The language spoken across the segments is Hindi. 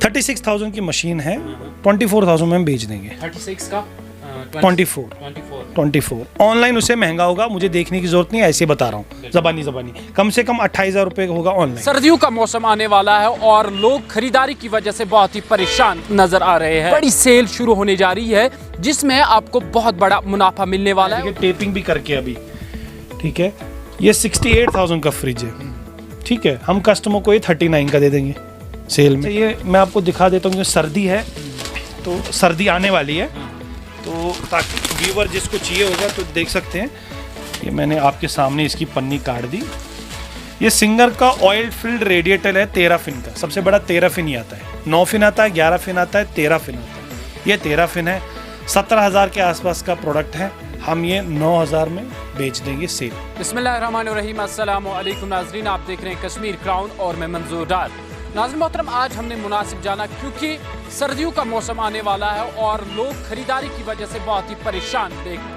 36,000 की मशीन है, 24,000 में हम बेच देंगे। 36 का 24 ऑनलाइन उससे महंगा होगा, मुझे देखने की जरूरत नहीं है, ऐसे बता रहा हूँ जबानी कम से कम 28,000 रुपये का होगा ऑनलाइन। सर्दियों का मौसम आने वाला है और लोग खरीदारी की वजह से बहुत ही परेशान नजर आ रहे हैं। बड़ी सेल शुरू होने जा रही है जिसमें आपको बहुत बड़ा मुनाफा मिलने वाला है। टेपिंग भी करके अभी ठीक है, ये 68,000 का फ्रिज है, ठीक है, हम कस्टमर को ये 39 का दे देंगे सेल में। ये मैं आपको दिखा देता हूँ, सर्दी है तो सर्दी आने वाली है, तो ताकि व्यूअर जिसको चाहिए होगा तो देख सकते हैं। ये मैंने आपके सामने इसकी पन्नी काट दी। ये सिंगर का ऑयल फिल्ड रेडिएटर है 13 फिन का, सबसे बड़ा 13 फिन ही आता है, 9 फिन आता है, 11 फिन आता है, 13 फिन आता है। ये 13 फिन है, 17,000 के आसपास का प्रोडक्ट है, हम ये 9,000 में बेच देंगे सेल। बिस्मिल्लाहिर्रहमानिर्रहीम, अस्सलाम वालेकुम नाजरीन, आप देख रहे हैं कश्मीर क्राउन और मैं मंजूर डार। नाज़रीन मोहतरम, आज हमने मुनासिब जाना क्योंकि सर्दियों का मौसम आने वाला है और लोग खरीदारी की वजह से बहुत ही परेशान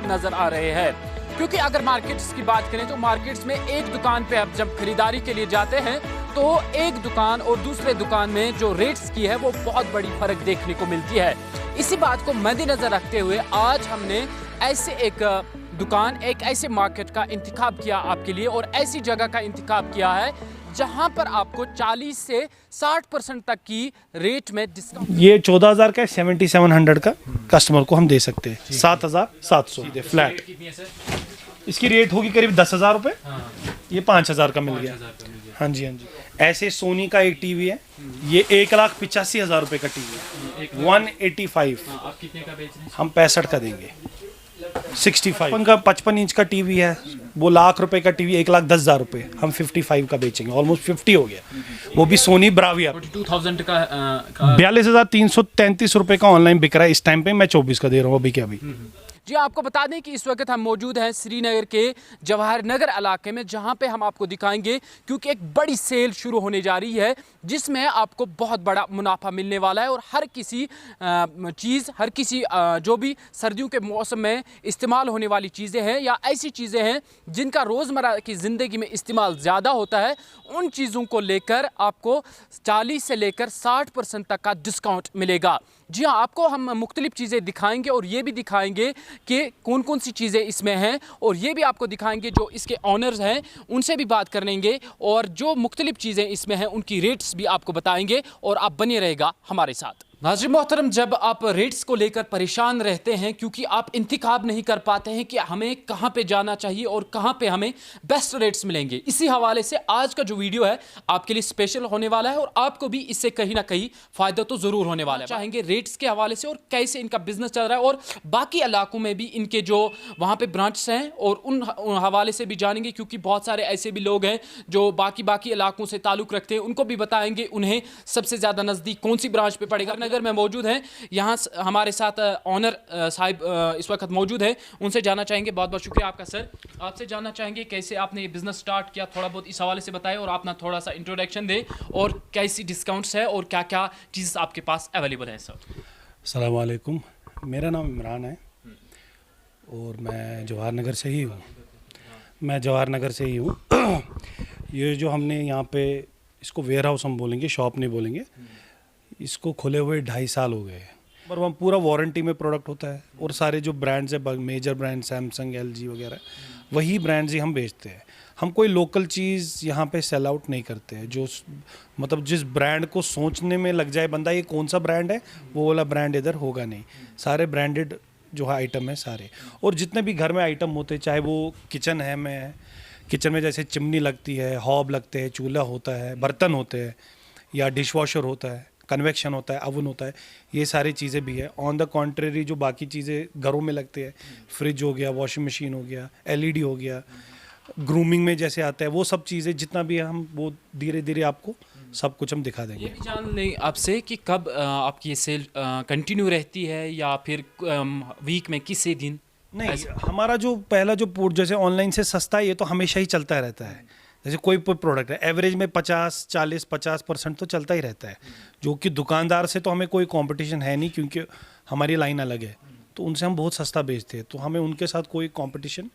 नजर आ रहे हैं। क्योंकि अगर मार्केट्स की बात करें तो मार्केट्स में एक दुकान पे आप जब खरीदारी के लिए जाते हैं तो एक दुकान और दूसरे दुकान में जो रेट्स की है वो बहुत बड़ी फर्क देखने को मिलती है। इसी बात को मद्देनजर रखते हुए आज हमने ऐसे एक दुकान, एक ऐसे मार्केट का इंतखाब किया आपके लिए और ऐसी जगह का इंतखाब किया है जहां पर आपको 40 से 60% तक की रेट में डिस्काउंट। ये 14,000 का 7700 का कस्टमर को हम दे सकते हैं, 7,700 फ्लैट। इसकी रेट होगी करीब 10,000 रुपये, ये 5,000 का मिल गया। हाँ जी हाँ जी। ऐसे सोनी का एक टीवी है, ये 1,85,000 रुपये का टीवी है, 185। आप कितने का बेच रहे हैं? हम 65 का देंगे। 65 का 55 इंच का टीवी है, वो लाख रुपए का टीवी 1,10,000 रुपये, हम 55 का बेचेंगे, ऑलमोस्ट 50 हो गया। वो भी सोनी ब्राविया 42,000 का 42,333 रुपये का ऑनलाइन बिक रहा है इस टाइम पे, मैं 24 का दे रहा हूँ अभी के अभी। जी, आपको बता दें कि इस वक्त हम मौजूद हैं श्रीनगर के जवाहर नगर इलाके में, जहां पे हम आपको दिखाएंगे क्योंकि एक बड़ी सेल शुरू होने जा रही है जिसमें आपको बहुत बड़ा मुनाफा मिलने वाला है और हर किसी चीज़, हर किसी जो भी सर्दियों के मौसम में इस्तेमाल होने वाली चीज़ें हैं या ऐसी चीज़ें हैं जिनका रोज़मर्रा की ज़िंदगी में इस्तेमाल ज़्यादा होता है, उन चीज़ों को लेकर आपको 40 से लेकर 60% तक का डिस्काउंट मिलेगा। जी हाँ, आपको हम मुख्तलिफ चीज़ें दिखाएंगे और ये भी दिखाएंगे कि कौन कौन सी चीज़ें इसमें हैं और ये भी आपको दिखाएंगे जो इसके ऑनर्स हैं उनसे भी बात करेंगे और जो मुख्तलिफ चीज़ें इसमें हैं उनकी रेट्स भी आपको बताएंगे और आप बने रहेगा हमारे साथ। नाज़रीन मोहतरम, जब आप रेट्स को लेकर परेशान रहते हैं क्योंकि आप इंतखाब नहीं कर पाते हैं कि हमें कहाँ पे जाना चाहिए और कहाँ पे हमें बेस्ट रेट्स मिलेंगे, इसी हवाले से आज का जो वीडियो है आपके लिए स्पेशल होने वाला है और आपको भी इससे कहीं ना कहीं फ़ायदा तो ज़रूर होने वाला है। चाहेंगे रेट्स के हवाले से और कैसे इनका बिजनेस चल रहा है और बाकी इलाकों में भी इनके जो वहाँ पर ब्रांचेस हैं और उन हवाले से भी जानेंगे क्योंकि बहुत सारे ऐसे भी लोग हैं जो बाकी इलाकों से ताल्लुक़ रखते हैं, उनको भी बताएंगे उन्हें सबसे ज़्यादा नज़दीक कौन सी ब्रांच पर पड़ेगा। नगर में मौजूद हैं, यहाँ हमारे साथ ऑनर साहिब इस वक्त मौजूद है, उनसे जानना चाहेंगे। बहुत बहुत शुक्रिया आपका सर। आपसे जानना चाहेंगे कैसे आपने ये बिजनेस स्टार्ट किया, थोड़ा बहुत इस हवाले से बताएं और अपना थोड़ा सा इंट्रोडक्शन दें और कैसी डिस्काउंट्स है और क्या क्या चीज़ आपके पास अवेलेबल है सर। अस्सलाम वालेकुम, मेरा नाम इमरान है और मैं जवाहर नगर से ही हूँ। ये जो हमने यहाँ पे इसको वेयर हाउस हम बोलेंगे, शॉप नहीं बोलेंगे, इसको खुले हुए 2.5 साल हो गए पर वह पूरा वारंटी में प्रोडक्ट होता है और सारे जो ब्रांड्स है, मेजर ब्रांड सैमसंग, एलजी वगैरह, वही ब्रांड्स ही हम बेचते हैं। हम कोई लोकल चीज़ यहाँ पे सेल आउट नहीं करते हैं। जो मतलब जिस ब्रांड को सोचने में लग जाए बंदा ये कौन सा ब्रांड है, वो वाला ब्रांड इधर होगा नहीं। सारे ब्रांडेड जो है आइटम है सारे, और जितने भी घर में आइटम होते हैं, चाहे वो किचन है, किचन में जैसे चिमनी लगती है, हॉब लगते हैं, चूल्हा होता है, बर्तन होते हैं या डिश वॉशर होता है, कन्वेक्शन होता है, अवन होता है, ये सारी चीज़ें भी है। ऑन द कॉन्ट्रेरी जो बाकी चीज़ें घरों में लगते हैं, फ्रिज हो गया, वॉशिंग मशीन हो गया, एलईडी हो गया, ग्रूमिंग में जैसे आता है, वो सब चीज़ें जितना भी है हम वो धीरे धीरे आपको सब कुछ हम दिखा देंगे। ये भी जान लें आपसे कि कब आपकी ये सेल कंटिन्यू रहती है या फिर वीक में किसी दिन? नहीं, हमारा जो पहला जो जैसे ऑनलाइन से सस्ता है ये तो हमेशा ही चलता रहता है। जैसे कोई प्रोडक्ट है एवरेज में 50% तो चलता ही रहता है, जो कि दुकानदार से तो हमें कोई कंपटीशन है नहीं क्योंकि हमारी लाइन अलग है, तो उनसे हम बहुत सस्ता बेचते हैं, तो हमें उनके साथ कोई कंपटीशन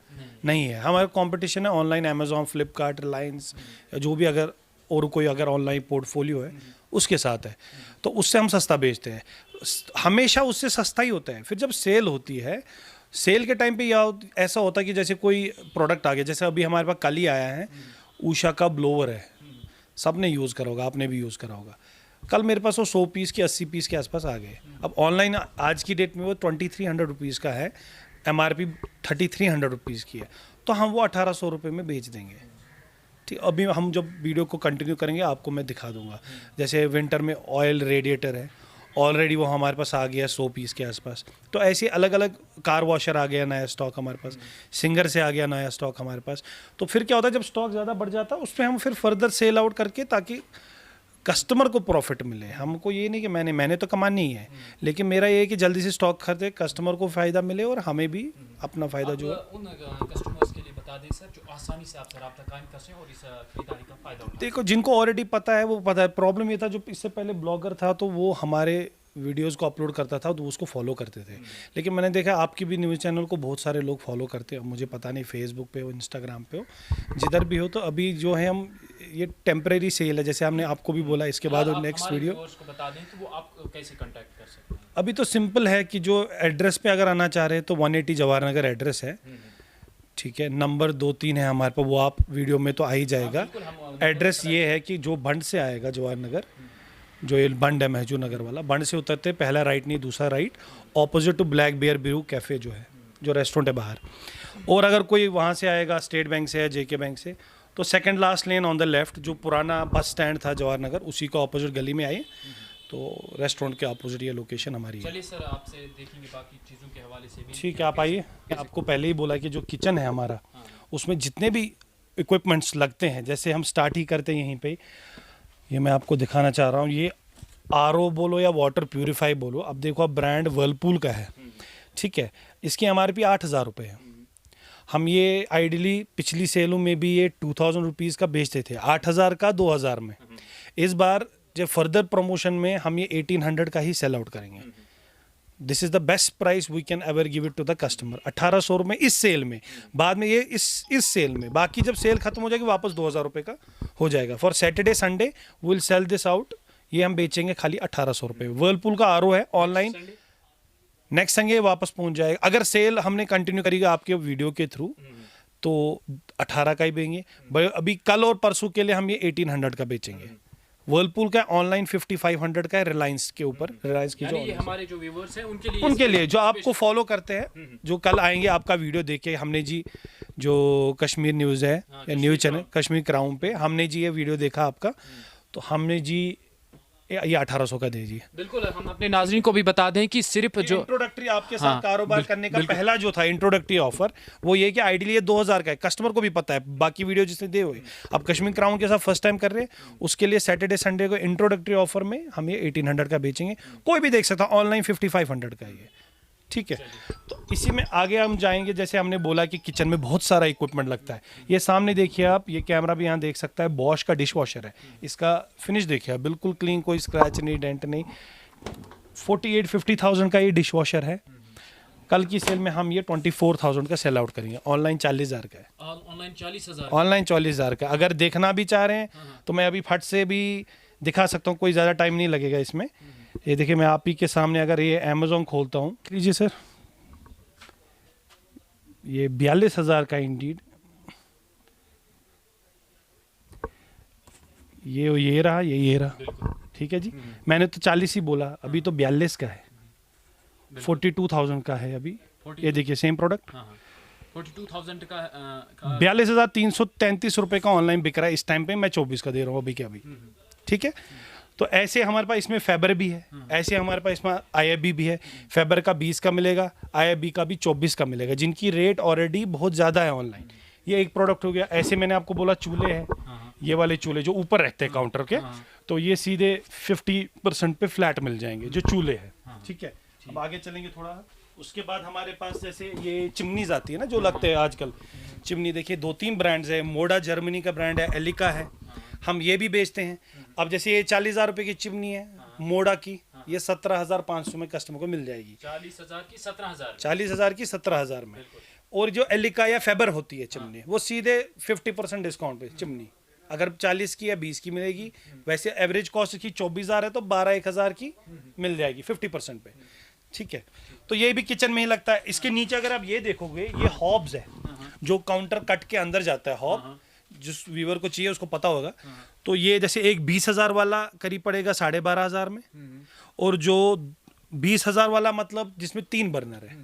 नहीं है। हमारा कंपटीशन है ऑनलाइन अमेज़ॉन, फ्लिपकार्ट, रिलायंस, या जो भी अगर और कोई अगर ऑनलाइन पोर्टफोलियो है उसके साथ है, तो उससे हम सस्ता बेचते हैं, हमेशा उससे सस्ता ही होता है। फिर जब सेल होती है, सेल के टाइम पे ऐसा होता है कि जैसे कोई प्रोडक्ट आ गया, जैसे अभी हमारे पास कल ही आया है उषा का ब्लोवर है, सब ने यूज़ करा होगा, आपने भी यूज़ करा होगा। कल मेरे पास वो 100 पीस के 80 पीस के आसपास आ गए। अब ऑनलाइन आज की डेट में वो 2300 रुपीज़ का है, MRP 3300 रुपीज़ की है, तो हम वो 1800 रुपये में बेच देंगे। ठीक, अभी हम जब वीडियो को कंटिन्यू करेंगे आपको मैं दिखा दूंगा। जैसे विंटर में ऑयल रेडिएटर है, ऑलरेडी वो हमारे पास आ गया 100 पीस के आसपास। तो ऐसे अलग अलग, कार वॉशर आ गया नया स्टॉक हमारे पास, सिंगर से आ गया नया स्टॉक हमारे पास। तो फिर क्या होता है, जब स्टॉक ज़्यादा बढ़ जाता है उस पर हम फिर फर्दर सेल आउट करके, ताकि कस्टमर को प्रॉफिट मिले। हमको ये नहीं कि मैंने तो कमानी ही है, लेकिन मेरा ये है कि जल्दी से स्टॉक खरीदे, कस्टमर को फ़ायदा मिले और हमें भी अपना फ़ायदा जो है। उन कस्टमर्स के लिए बता दें सर जो आसानी से आपसे रब्ता कायम कर सकें और इस खरीदारी का फ़ायदा उठाएं। देखो, जिनको ऑलरेडी पता है वो पता है। प्रॉब्लम ये था, जो इससे पहले ब्लॉगर था तो वो हमारे वीडियोस को अपलोड करता था तो उसको फॉलो करते थे, लेकिन मैंने देखा आपकी भी न्यूज़ चैनल को बहुत सारे लोग फॉलो करते हैं। मुझे पता नहीं फेसबुक पे हो, इंस्टाग्राम पे हो, जिधर भी हो। तो अभी जो है हम ये टेम्परेरी सेल है, जैसे हमने आपको भी बोला, इसके बाद नेक्स्ट वीडियो को बता दें तो वो आप कैसे कांटेक्ट कर सकते हैं। अभी तो सिंपल है कि जो एड्रेस पे अगर आना चाह रहे हैं तो 180 जवाहर नगर एड्रेस है, ठीक है। नंबर 2-3 है हमारे पास, वो आप वीडियो में तो आ ही जाएगा। एड्रेस ये है कि जो बंड से आएगा जवाहर नगर, जो ये बंड है महजूर नगर वाला, बंड से उतरते पहला राइट नहीं दूसरा right, opposite to Black Bear Brew Cafe जो है, जो रेस्टोरेंट है बाहर। और अगर कोई वहाँ से आएगा स्टेट बैंक से या JK बैंक से, तो second last lane on the left, जो पुराना बस स्टैंड था जवाहर नगर, उसी का ऑपोजिट गली में आए तो रेस्टोरेंट के ऑपोजिट ये लोकेशन हमारी है। चलिए सर, आपसे देखेंगे बाकी चीज़ों के हवाले से भी। ठीक है, आप आइए। आपको पहले ही बोला कि जो किचन है हमारा, उसमें जितने भी इक्विपमेंट्स लगते हैं, जैसे हम स्टार्ट ही करते हैं यहीं पे, ये मैं आपको दिखाना चाह रहा हूँ। ये RO बोलो या वाटर प्यूरिफाई बोलो, अब देखो, अब ब्रांड वर्लपूल का है, ठीक है। इसकी MRP 8000 रुपये है। हम ये आइडियली पिछली सेलों में भी ये 2000 रुपीज़ का बेचते थे, 8000 का 2000 में। इस बार जब फर्दर प्रमोशन में हम ये 1800 का ही सेल आउट करेंगे। This is the best price we can ever give it to the customer. 1800 रुपये इस सेल में, बाद में ये इस सेल में, बाकी जब सेल खत्म हो जाएगी वापस 2000 रुपये का हो जाएगा। For Saturday Sunday will sell this out, ये हम बेचेंगे खाली 1800 रुपये। वर्लपूल का RO है ऑनलाइन, नेक्स्ट संडे वापस पहुंच जाएगा। अगर सेल हमने कंटिन्यू करेगा आपके वीडियो के थ्रू तो 18 का ही बेचेंगे। अभी कल और परसों के लिए हम ये 1800 का बेचेंगे। वर्लपूल का ऑनलाइन 5500 का है, रिलायंस के ऊपर, रिलायंस की जो ये हमारे जो व्यूअर्स हैं उनके लिए जो आपको फॉलो करते हैं, जो कल आएंगे आपका वीडियो देख के, हमने जी जो कश्मीर न्यूज़ है या न्यूज़ चैनल कश्मीर क्राउन पे, हमने जी ये वीडियो देखा आपका, तो हमने जी ये 1800 का दे जी। बिल्कुल, हम अपने नाज़रीन को भी बता दें कि सिर्फ जो इंट्रोडक्टरी आपके साथ कारोबार करने का पहला जो था इंट्रोडक्टरी ऑफर, वो ये कि आइडियली ये 2000 का है, कस्टमर को भी पता है, बाकी वीडियो जिसने दे हुए। अब कश्मीर क्राउन के साथ फर्स्ट टाइम कर रहे हैं, उसके लिए सैटरडे संडे को इंट्रोडक्टरी ऑफर में हम ये 1800 का बेचेंगे। कोई भी देख सकता है, ऑनलाइन 5500 का ये, ठीक है। तो इसी में आगे हम जाएंगे। जैसे हमने बोला कि किचन में बहुत सारा इक्विपमेंट लगता है। ये सामने देखिए आप, ये कैमरा भी यहाँ देख सकता है, बॉश का डिश वॉशर है। इसका फिनिश देखिए आप, बिल्कुल क्लीन, कोई स्क्रैच नहीं, डेंट नहीं। 48-50,000 का ये डिश वॉशर है। कल की सेल में हम ये 24,000 का सेल आउट करेंगे। ऑनलाइन 40,000 का है, ऑनलाइन 40,000, ऑनलाइन 40,000 का। अगर देखना भी चाह रहे हैं तो मैं अभी फट से भी दिखा सकता हूँ, कोई ज़्यादा टाइम नहीं लगेगा इसमें। ये देखिए, मैं आप ही के सामने अगर ये अमेज़ॉन खोलता हूँ, लीजिए सर, ये 42,000 का इंडीड, ये रहा, ये रहा, ठीक है जी। मैंने तो 40 ही बोला, अभी तो 42 का है, 42,000 का है अभी। ये देखिए सेम प्रोडक्ट, 42,000 का 42,333 रुपये का ऑनलाइन बिक रहा है इस टाइम पे। मैं 24 का दे रहा हूँ अभी के अभी, ठीक है। तो ऐसे हमारे पास इसमें फैबर भी है, ऐसे हमारे पास इसमें IFB भी है। फैबर का 20 का मिलेगा, IFB का भी 24 का मिलेगा, जिनकी रेट ऑलरेडी बहुत ज़्यादा है ऑनलाइन। ये एक प्रोडक्ट हो गया। ऐसे मैंने आपको बोला चूल्हे हैं, ये वाले चूल्हे जो ऊपर रहते हैं काउंटर के, तो ये सीधे 50% पे फ्लैट मिल जाएंगे जो चूल्हे हैं, ठीक है। अब आगे चलेंगे थोड़ा, उसके बाद हमारे पास जैसे ये चिमनीज आती है ना, जो लगते हैं आजकल चिमनी। देखिए 2-3 ब्रांड्स है, मोडा जर्मनी का ब्रांड है, एलिका है, हम ये भी बेचते हैं। अब जैसे ये 40,000 रुपये की चिमनी है मोडा की, ये 17,500 में कस्टमर को मिल जाएगी। 40,000 की 17,000, 40,000 की 17,000 में। और जो एलिका या फैबर होती है चिमनी, वो सीधे 50% डिस्काउंट पे चिमनी अगर 40 की या 20 की मिलेगी, वैसे एवरेज कॉस्ट इसकी 24,000 है तो 12-1,000 की मिल जाएगी 50% पे। ठीक है, तो ये भी किचन में ही लगता है। इसके नीचे अगर आप ये देखोगे, ये हॉब्स है जो काउंटर कट के अंदर जाता है। हॉब जिस व्यूवर को चाहिए उसको पता होगा। तो ये जैसे एक 20,000 वाला करीब पड़ेगा 12,500 में, और जो 20,000 वाला मतलब जिसमें 3 बर्नर है,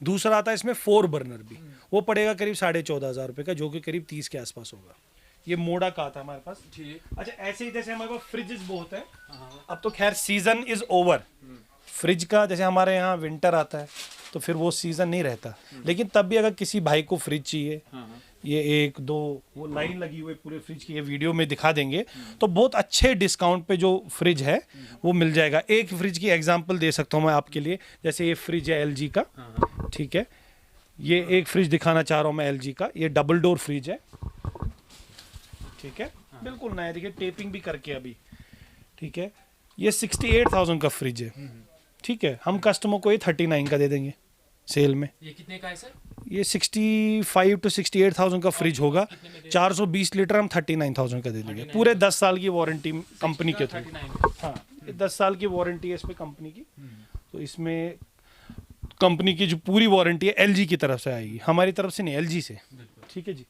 दूसरा आता है इसमें 4 बर्नर भी, वो पड़ेगा करीब 14,500 रुपये का, जो कि करीब 30 के आसपास होगा। ये मोड़ा का आता है हमारे पास। अच्छा, ऐसे ही जैसे हमारे पास फ्रिजेस बहुत है। अब तो खैर सीजन इज ओवर फ्रिज का, जैसे हमारे यहाँ विंटर आता है तो फिर वो सीजन नहीं रहता, लेकिन तब भी अगर किसी भाई को फ्रिज चाहिए, ये 1-2 वो लाइन लगी हुई पूरे फ्रिज की, ये वीडियो में दिखा देंगे, तो बहुत अच्छे डिस्काउंट पे जो फ्रिज है वो मिल जाएगा। एक फ्रिज की एग्जांपल दे सकता हूँ मैं आपके लिए, जैसे ये फ्रिज है LG का। ठीक है, ये एक फ्रिज दिखाना चाह रहा हूँ मैं LG का, ये डबल डोर फ्रिज है। ठीक है, बिल्कुल नया, देखिए टेपिंग भी करके अभी। ठीक है, ये 68,000 का फ्रिज है। ठीक है, हम कस्टमर को ये 39 का दे देंगे सेल में। ये कितने का है सर? ये 65 to 68,000 का फ्रिज होगा। 420 लीटर हम 39,000 का दे देंगे। पूरे 10 साल की वारंटी कंपनी के थ्रू। हाँ, ये 10 साल की वारंटी है इस पे कंपनी की। तो इसमें कंपनी की जो पूरी वारंटी है LG की तरफ से आएगी, हमारी तरफ से नहीं, LG से। ठीक है जी।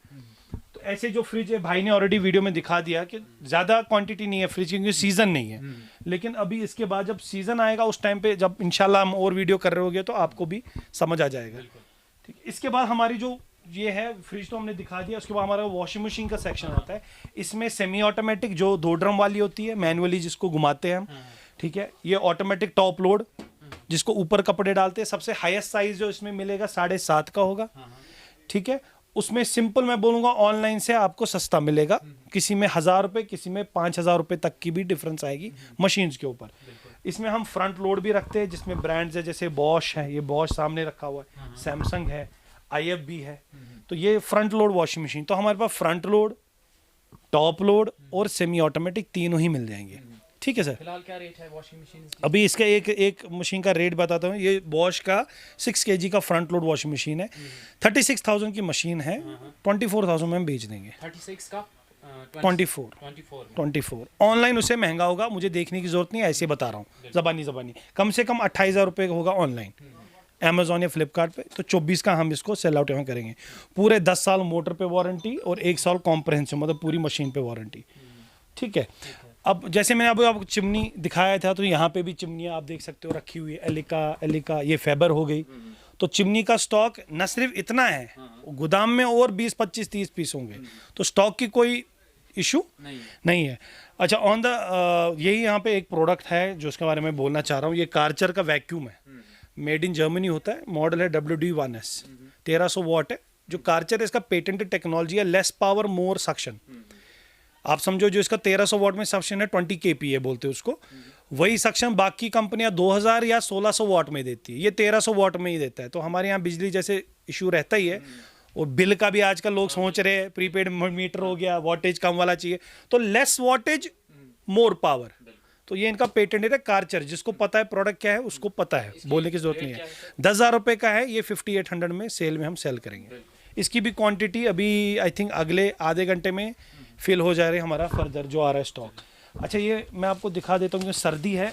तो ऐसे जो फ्रिज है, भाई ने ऑलरेडी वीडियो में दिखा दिया कि ज़्यादा क्वांटिटी नहीं है फ्रिज की, क्योंकि सीज़न नहीं है। लेकिन अभी इसके बाद जब सीज़न आएगा उस टाइम पे, जब इंशाल्लाह हम और वीडियो कर रहे होंगे तो आपको भी समझ आ जाएगा। ठीक है, इसके बाद हमारी जो ये है फ्रिज तो हमने दिखा दिया। उसके बाद हमारा वॉशिंग मशीन का सेक्शन आता है। इसमें सेमी ऑटोमेटिक जो 2 ड्रम वाली होती है, मैनुअली जिसको घुमाते हैं हम। ठीक है, ये ऑटोमेटिक टॉप लोड जिसको ऊपर कपड़े डालते हैं। सबसे हाईएस्ट साइज जो इसमें मिलेगा 7.5 का होगा। ठीक है, उसमें सिंपल मैं बोलूँगा ऑनलाइन से आपको सस्ता मिलेगा। किसी में 1,000 रुपये, किसी में 5,000 रुपये तक की भी डिफरेंस आएगी मशीन्स के ऊपर। इसमें हम फ्रंट लोड भी रखते हैं, जिसमें ब्रांड्स है, जैसे बॉश है, ये बॉश सामने रखा हुआ है, सैमसंग है, IF भी है। तो ये फ्रंट लोड वॉशिंग मशीन, तो हमारे पास फ्रंट लोड, टॉप लोड और सेमी ऑटोमेटिक तीनों ही मिल जाएंगे। ठीक है सर। फिलहाल क्या रेट है वॉशिंग मशीन? अभी इसका एक मशीन का रेट बताता हूँ। ये बॉश का 6 kg का फ्रंट लोड वॉशिंग मशीन है। 36,000 की मशीन है, 24,000 में हम बेच देंगे। 36 का 24 ऑनलाइन उससे महंगा होगा, मुझे देखने की जरूरत नहीं है, ऐसे बता रहा हूँ जबानी। कम से कम 28,000 रुपये का होगा ऑनलाइन, अमेजोन या फ्लिपकार्ट पे। तो 24 का हम इसको सेल आउट यहाँ करेंगे। पूरे 10 साल मोटर पे वारंटी और 1 साल कॉम्प्रहेंसिव, मतलब पूरी मशीन पे वारंटी। ठीक है, अब जैसे मैंने अभी आपको चिमनी दिखाया था, तो यहाँ पे भी चिमनियाँ आप देख सकते हो रखी हुई है। एलिका, ये फेबर हो गई। तो चिमनी का स्टॉक न सिर्फ इतना है, गोदाम में और 20, 25, 30 पीस होंगे। तो स्टॉक की कोई इशू नहीं है। अच्छा, ऑन द यही यहाँ पे एक प्रोडक्ट है जो उसके बारे में बोलना चाह रहा हूँ। ये कार्चर का वैक्यूम है, मेड इन जर्मनी होता है, मॉडल है WD1S, 1300 वाट है। जो कार्चर है इसका पेटेंटेड टेक्नोलॉजी है, लेस पावर मोर सक्शन। आप समझो जो इसका 1300 वाट में सक्शन है, 20 kPa बोलते हैं उसको, वही सक्शन बाकी कंपनियां 2000 या 1600 वाट में देती है, ये 1300 वाट में ही देता है। तो हमारे यहाँ बिजली जैसे इशू रहता ही है, और बिल का भी आजकल लोग सोच रहे हैं प्रीपेड मीटर हो गया, वाटेज कम वाला चाहिए, तो लेस वाटेज मोर पावर। तो ये इनका पेटेंट है कार्चर, जिसको पता है प्रोडक्ट क्या है उसको पता है, बोलने की जरूरत नहीं है। 10,000 रुपये का है, ये 5800 में सेल में हम सेल करेंगे। इसकी भी क्वांटिटी अभी आई थिंक अगले आधे घंटे में फिल हो जा रही है, हमारा फर्दर जो आ रहा है स्टॉक। अच्छा, ये मैं आपको दिखा देता हूँ, सर्दी है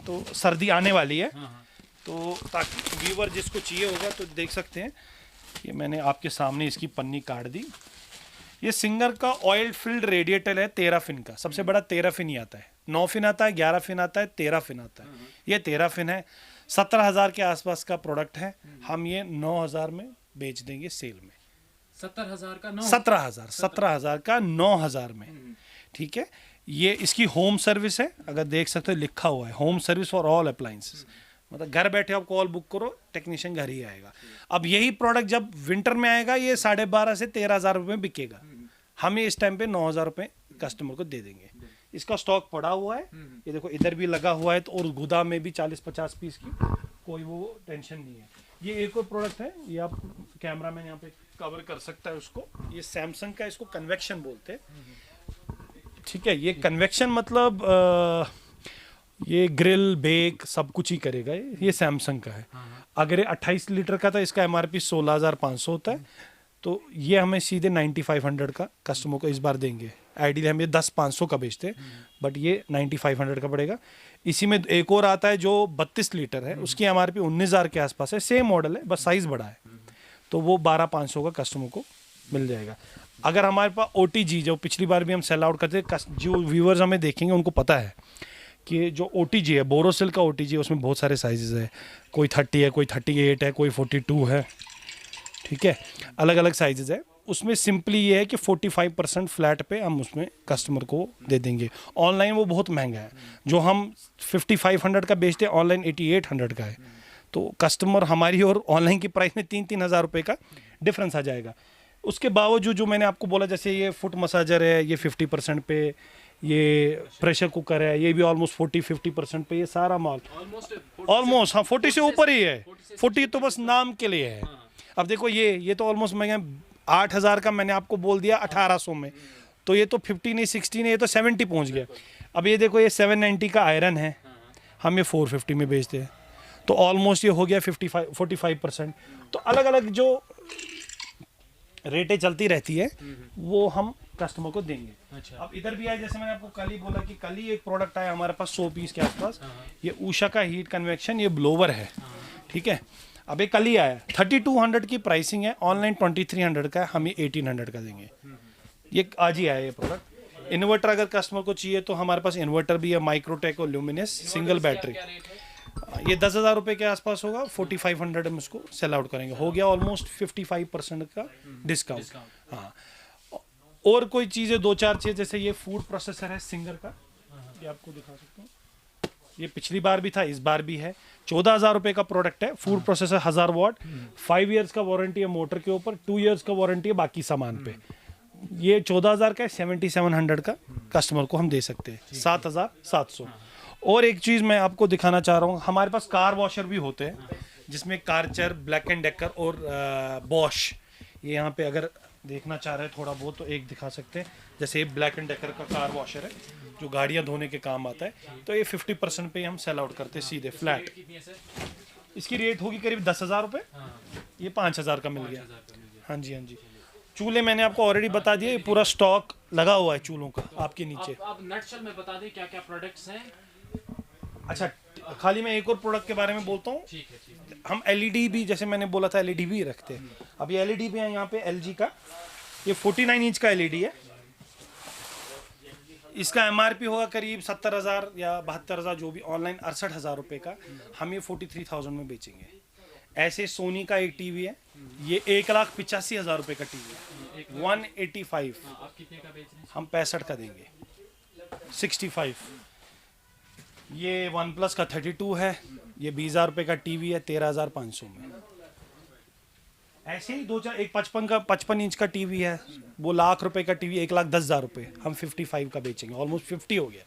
तो सर्दी आने वाली है, तो ताकि व्यूवर जिसको चाहिए होगा तो देख सकते हैं। ये मैंने आपके सामने इसकी पन्नी काट दी। ये सिंगर का ऑयल फिल्ड रेडिएटर है 13 फिन का, सबसे बड़ा 13 फिन ही आता है। 9 फिन आता है, 11 फिन आता है, 13 फिन आता है। ये 13 फिन है, 17,000 के आसपास का प्रोडक्ट है। हम ये 9,000 में बेच देंगे सेल में। 17,000 का 17,000 का 9,000 में। ठीक है, ये इसकी होम सर्विस है, अगर देख सकते हो लिखा हुआ है home service for all appliances, मतलब घर बैठे आप कॉल बुक करो, टेक्नीशियन घर ही आएगा। अब यही प्रोडक्ट जब विंटर में आएगा, ये 12,500 से 13,000 रुपये में बिकेगा। हम ये इस टाइम पे 9,000 रुपये कस्टमर को दे देंगे। इसका स्टॉक पड़ा हुआ है, ये देखो इधर भी लगा हुआ है, तो और गोदाम में भी 40-50 पीस की, कोई वो टेंशन नहीं है। ये एक और प्रोडक्ट है, ये आप कैमरा मैन यहाँ पे कवर कर सकता है उसको। ये सैमसंग का, इसको कन्वेक्शन बोलते हैं। ठीक है, ये कन्वेक्शन मतलब ये ग्रिल बेक सब कुछ ही करेगा। ये सैमसंग का है। अगर ये 28 लीटर का था, इसका MRP 16,500 होता है। तो ये हमें सीधे 9500 का कस्टमर को इस बार देंगे। आइडियली हम ये 10,500 का बेचते हैं, बट ये 9500 का पड़ेगा। इसी में एक और आता है जो 32 लीटर है, उसकी MRP 19,000 के आसपास है, सेम मॉडल है बस साइज़ बड़ा है, तो वो 12,500 का कस्टमर को मिल जाएगा। अगर हमारे पास OTG जो पिछली बार भी हम सेल आउट करते थे, जो व्यूअर्स हमें देखेंगे उनको पता है कि जो OTG है, बोरोसिल का OTG है, उसमें बहुत सारे साइजेस है, कोई 30 है, कोई 38 है, कोई 42 है, ठीक है, अलग अलग साइजेस है। उसमें सिंपली ये है कि 45% फ्लैट पे हम उसमें कस्टमर को दे देंगे। ऑनलाइन वो बहुत महंगा है, जो हम 5500 का बेचते हैं ऑनलाइन 8800 का है, तो कस्टमर हमारी और ऑनलाइन की प्राइस में 3-3 हज़ार रुपये का डिफरेंस आ जाएगा। उसके बावजूद जो मैंने आपको बोला, जैसे ये फुट मसाजर है, ये 50% पे, ये प्रेशर कुकर है, ये भी ऑलमोस्ट 40-50% पे, ये सारा माल ऑलमोस्ट हाँ 40 से ऊपर ही है। 40 तो बस नाम के लिए है। अब देखो ये तो ऑलमोस्ट महंगा 8,000 का मैंने आपको बोल दिया 1800 में, तो ये तो 50 नहीं 60 नहीं, ये तो 70 पहुंच गया। अब ये देखो ये 790 का आयरन है, हम ये 450 में बेचते हैं, तो ऑलमोस्ट ये हो गया 45% तो अलग अलग जो रेटें चलती रहती है वो हम कस्टमर को देंगे। अच्छा। अब इधर भी आए, जैसे मैंने आपको कल ही बोला कि कल ही एक प्रोडक्ट आया हमारे पास 100 पीस के आसपास, ये उषा का हीट कन्वेक्शन, ये ब्लोवर है, ठीक है। अब ये कल ही आया, 3200 की प्राइसिंग है, ऑनलाइन 2300 का है, हम ये 1800 का देंगे। ये आज ही आया ये प्रोडक्ट। इन्वर्टर अगर कस्टमर को चाहिए तो हमारे पास इन्वर्टर भी है, माइक्रोटेक और ल्यूमिनस सिंगल बैटरी, ये 10,000 रुपये के आसपास होगा। 4500 हम इसको सेल आउट करेंगे, हो गया ऑलमोस्ट 55% का डिस्काउंट। हाँ, और कोई चीज़ें 2-4 चीज़, जैसे ये फूड प्रोसेसर है सिंगर का, ये आपको दिखा सकता हूँ, ये पिछली बार भी था, इस बार भी है। 14,000 रुपये का प्रोडक्ट है, फूड प्रोसेसर 1000 वाट, 5 इयर्स का वारंटी है मोटर के ऊपर, 2 इयर्स का वारंटी है बाकी सामान पे। ये 14,000 का है, 7700 का कस्टमर को हम दे सकते हैं, 7,700। और एक चीज़ मैं आपको दिखाना चाह रहा हूँ, हमारे पास कार वॉशर भी होते हैं, जिसमें कार्चर, ब्लैक एंड डेकर और बॉश, ये यहाँ पे अगर देखना चाह रहे हैं थोड़ा बहुत तो एक दिखा सकते हैं। जैसे ये ब्लैक एंड डेकर का कार वॉशर है, जो गाड़ियाँ धोने के काम आता है, तो ये 50% पे हम सेल आउट करते हैं सीधे फ्लैट। इसकी रेट होगी करीब 10,000 रुपये, ये 5,000 का मिल गया। हाँ जी, हाँ जी। चूल्हे मैंने आपको ऑलरेडी बता दिया, पूरा स्टॉक लगा हुआ है चूल्हों का आपके नीचे। आप नटशल में बता दें क्या क्या प्रोडक्ट्स हैं। अच्छा, खाली मैं एक और प्रोडक्ट के बारे में बोलता हूँ। हम LED भी, जैसे मैंने बोला था, LED भी रखते हैं। अब ये LED भी है यहाँ पे LG का, ये 49 इंच का LED है। इसका MRP होगा करीब 70,000 या 72,000, जो भी, ऑनलाइन 68,000 रुपये का, हम ये 43,000 में बेचेंगे। ऐसे सोनी का एक टीवी है, ये 1,85,000 रुपये का टीवी है, 185। आप कितने का बेच रहे हैं? हम 65 का देंगे, 65। ये वन प्लस का 32 है, ये 20,000 रुपये का टीवी है, 13,500 में। ऐसे ही 2-4, एक 55 इंच का टीवी है, वो लाख रुपए का टीवी, 1,10,000 रुपये, हम 55 का बेचेंगे, ऑलमोस्ट 50 हो गया,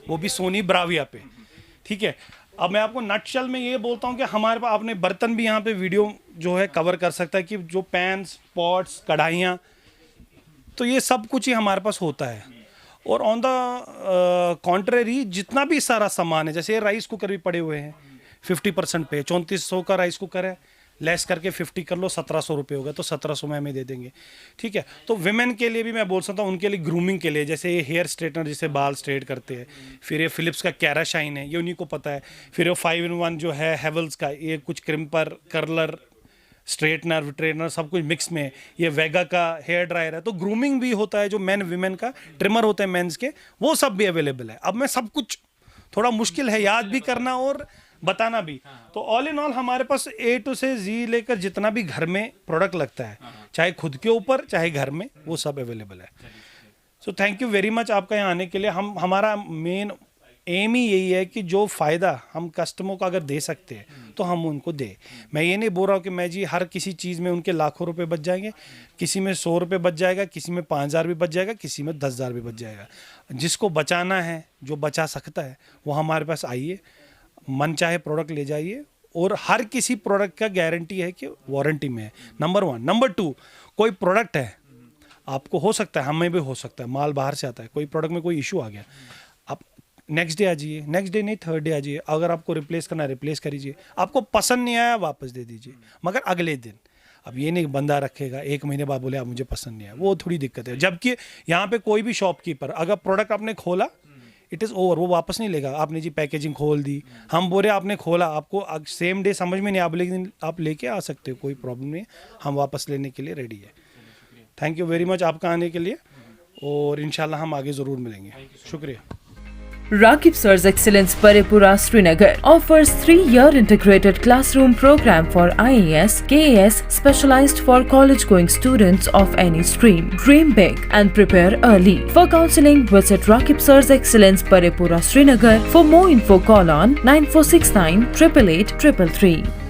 वो भी सोनी ब्राविया पे, ठीक है। अब मैं आपको नटशल में ये बोलता हूँ कि हमारे पास, आपने बर्तन भी यहाँ पे वीडियो जो है कवर कर सकता है, कि जो पैन्स, पॉट्स, कढ़ाइयाँ, तो ये सब कुछ ही हमारे पास होता है। और ऑन द कॉन्ट्रेरी जितना भी सारा सामान है, जैसे ये राइस कुकर भी पड़े हुए हैं 50% पे, 3400 का राइस कुकर है, लेस करके 50 कर लो, 1700 रुपये हो गया, तो 1700 में हमें दे देंगे, ठीक है। तो विमेन के लिए भी मैं बोल सकता हूँ, उनके लिए ग्रूमिंग के लिए, जैसे ये हेयर स्ट्रेटनर जिसे बाल स्ट्रेट करते हैं, फिर ये फिलिप्स का कैरा शाइन है, ये उन्हीं को पता है। फिर ये 5-in-1 जो है हेवल्स का, ये कुछ क्रिम्पर, कर्लर, स्ट्रेटनर, विट्रेनर, सब कुछ मिक्स में। ये वेगा का हेयर ड्रायर है, तो ग्रूमिंग भी होता है, जो मेन विमेन का ट्रिमर होते हैं मेंस के, वो सब भी अवेलेबल है। अब मैं सब कुछ, थोड़ा मुश्किल है याद भी करना और बताना भी, तो ऑल इन ऑल हमारे पास A to Z लेकर जितना भी घर में प्रोडक्ट लगता है, चाहे खुद के ऊपर चाहे घर में, वो सब अवेलेबल है। So thank you very much आपका यहाँ आने के लिए। हमारा मेन एम ही यही है कि जो फ़ायदा हम कस्टमर को अगर दे सकते हैं तो हम उनको दें। मैं ये नहीं बोल रहा हूँ कि मैं जी हर किसी चीज़ में उनके लाखों रुपए बच जाएंगे, किसी में 100 रुपये बच जाएगा, किसी में 5,000 भी बच जाएगा, किसी में 10,000 भी बच जाएगा। जिसको बचाना है, जो बचा सकता है, वो हमारे पास आइए, मन चाहे प्रोडक्ट ले जाइए, और हर किसी प्रोडक्ट का गारंटी है कि वारंटी में है, नंबर 1। नंबर 2, कोई प्रोडक्ट है, आपको हो सकता है, हमें भी हो सकता है, माल बाहर से आता है, कोई प्रोडक्ट में कोई इशू आ गया, आप नेक्स्ट डे आ जाइए, नेक्स्ट डे नहीं 3rd डे आ जाइए, अगर आपको रिप्लेस करना है रिप्लेस करीजिए, आपको पसंद नहीं आया वापस दे दीजिए, मगर अगले दिन। अब ये नहीं बंदा रखेगा 1 महीने बाद बोले आप मुझे पसंद नहीं है, वो थोड़ी दिक्कत है। जबकि यहाँ पे कोई भी शॉपकीपर अगर प्रोडक्ट आपने खोला इट इज़ ओवर, वो वापस नहीं लेगा। आपने जी पैकेजिंग खोल दी, हम बोले आपने खोला, आपको सेम डे समझ में नहीं आप, लेकिन आप लेके आ सकते हो, कोई प्रॉब्लम नहीं है, हम वापस लेने के लिए रेडी है। थैंक यू वेरी मच आपका आने के लिए, और इंशाल्लाह हम आगे ज़रूर मिलेंगे। शुक्रिया। Rakib Sir's Excellence Parepura Srinagar offers 3-year integrated classroom program for IAS, KAS specialized for college-going students of any stream. Dream big and prepare early. For counseling, visit Rakib Sir's Excellence Parepura Srinagar. For more info, call on 9469 888 333.